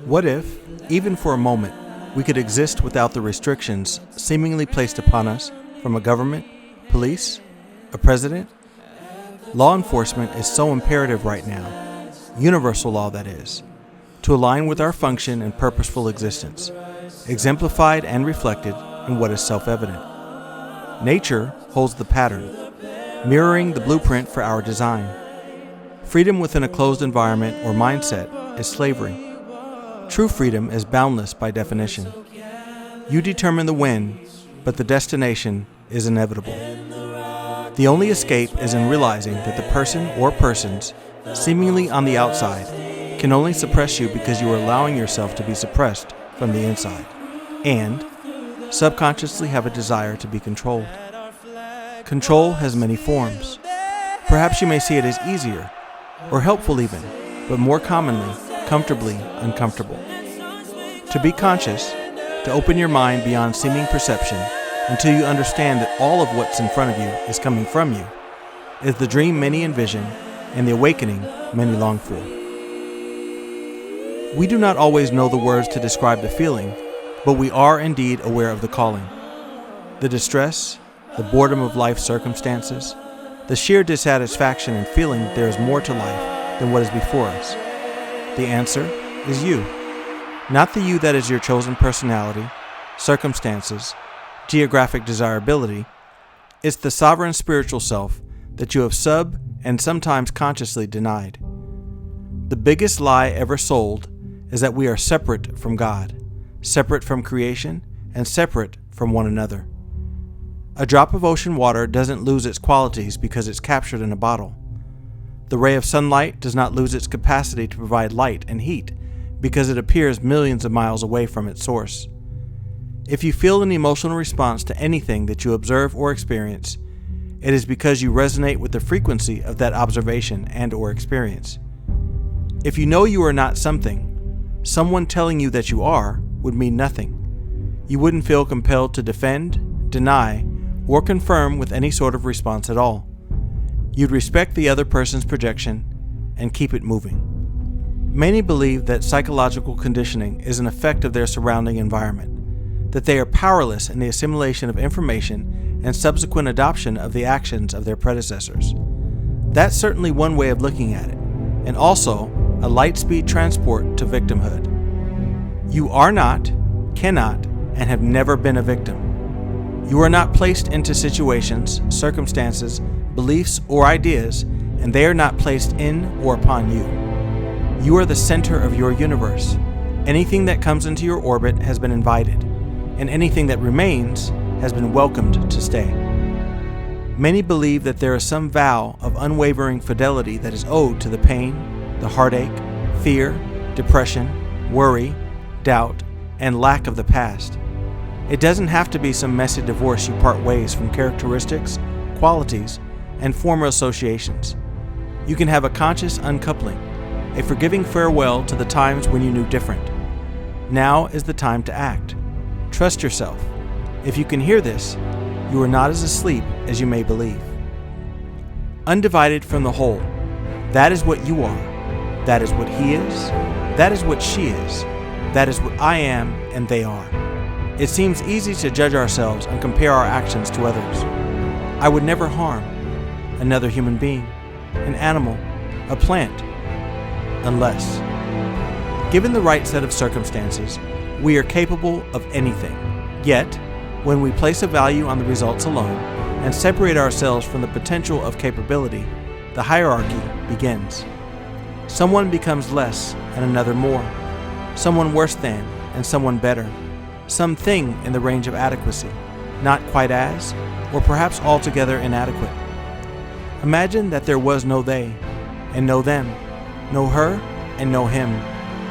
What if, even for a moment, we could exist without the restrictions seemingly placed upon us from a government, police, a president? Law enforcement is so imperative right now, universal law that is, to align with our function and purposeful existence, exemplified and reflected in what is self-evident. Nature holds the pattern, mirroring the blueprint for our design. Freedom within a closed environment or mindset is slavery. True freedom is boundless by definition. You determine the when, but the destination is inevitable. The only escape is in realizing that the person or persons seemingly on the outside can only suppress you because you are allowing yourself to be suppressed from the inside, and subconsciously have a desire to be controlled. Control has many forms. Perhaps you may see it as easier, or helpful even, but more commonly, comfortably uncomfortable. To be conscious, to open your mind beyond seeming perception until you understand that all of what's in front of you is coming from you, is the dream many envision and the awakening many long for. We do not always know the words to describe the feeling, but we are indeed aware of the calling. The distress, the boredom of life's circumstances, the sheer dissatisfaction and feeling that there is more to life than what is before us. The answer is you. Not the you that is your chosen personality, circumstances, geographic desirability. It's the sovereign spiritual self that you have and sometimes consciously denied. The biggest lie ever sold is that we are separate from God, separate from creation, and separate from one another. A drop of ocean water doesn't lose its qualities because it's captured in a bottle. The ray of sunlight does not lose its capacity to provide light and heat because it appears millions of miles away from its source. If you feel an emotional response to anything that you observe or experience, it is because you resonate with the frequency of that observation and or experience. If you know you are not something, someone telling you that you are would mean nothing. You wouldn't feel compelled to defend, deny, or confirm with any sort of response at all. You'd respect the other person's projection and keep it moving. Many believe that psychological conditioning is an effect of their surrounding environment, that they are powerless in the assimilation of information and subsequent adoption of the actions of their predecessors. That's certainly one way of looking at it, and also a light-speed transport to victimhood. You are not, cannot, and have never been a victim. You are not placed into situations, circumstances, beliefs, or ideas, and they are not placed in or upon you. You are the center of your universe. Anything that comes into your orbit has been invited, and anything that remains has been welcomed to stay. Many believe that there is some vow of unwavering fidelity that is owed to the pain, the heartache, fear, depression, worry, doubt, and lack of the past. It doesn't have to be some messy divorce you part ways from characteristics, qualities, and former associations. You can have a conscious uncoupling, a forgiving farewell to the times when you knew different. Now is the time to act. Trust yourself. If you can hear this, you are not as asleep as you may believe. Undivided from the whole, that is what you are. That is what he is. That is what she is. That is what I am and they are. It seems easy to judge ourselves and compare our actions to others. I would never harm another human being, an animal, a plant, unless, given the right set of circumstances, we are capable of anything. Yet, when we place a value on the results alone and separate ourselves from the potential of capability, the hierarchy begins. Someone becomes less and another more, someone worse than and someone better, something in the range of adequacy, not quite as, or perhaps altogether inadequate. Imagine that there was no they, and no them, no her, and no him,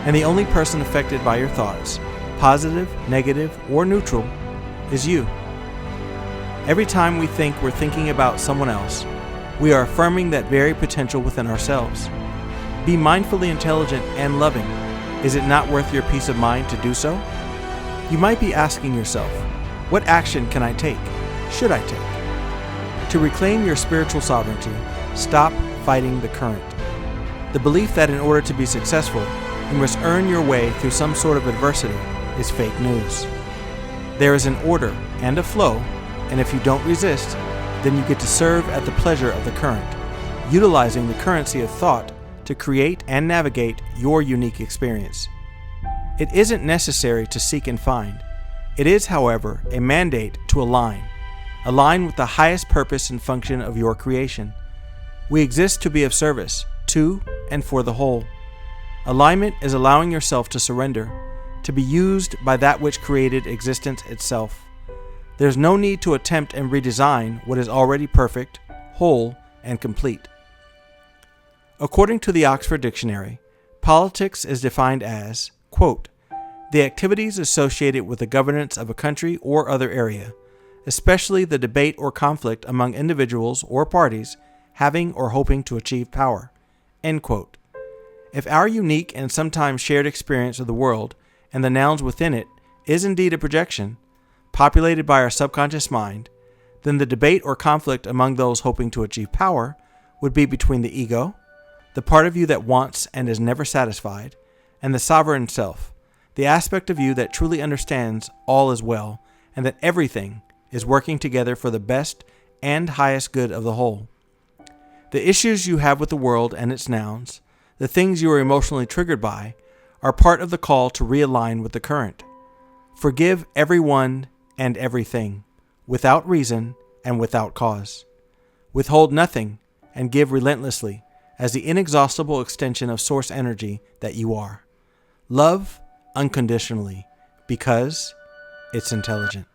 and the only person affected by your thoughts, positive, negative, or neutral, is you. Every time we think we're thinking about someone else, we are affirming that very potential within ourselves. Be mindfully intelligent and loving. Is it not worth your peace of mind to do so? You might be asking yourself, what action can I take? Should I take? To reclaim your spiritual sovereignty, stop fighting the current. The belief that in order to be successful, you must earn your way through some sort of adversity is fake news. There is an order and a flow, and if you don't resist, then you get to serve at the pleasure of the current, utilizing the currency of thought to create and navigate your unique experience. It isn't necessary to seek and find. It is, however, a mandate to align with the highest purpose and function of your creation. We exist to be of service to and for the whole. Alignment is allowing yourself to surrender, to be used by that which created existence itself. There's no need to attempt and redesign what is already perfect, whole, and complete. According to the Oxford Dictionary, politics is defined as, quote, the activities associated with the governance of a country or other area, especially the debate or conflict among individuals or parties having or hoping to achieve power, end quote. If our unique and sometimes shared experience of the world and the nouns within it is indeed a projection, populated by our subconscious mind, then the debate or conflict among those hoping to achieve power would be between the ego, the part of you that wants and is never satisfied, and the sovereign self, the aspect of you that truly understands all is well and that everything is working together for the best and highest good of the whole. The issues you have with the world and its nouns, the things you are emotionally triggered by, are part of the call to realign with the current. Forgive everyone and everything, without reason and without cause. Withhold nothing and give relentlessly as the inexhaustible extension of source energy that you are. Love unconditionally because it's intelligent.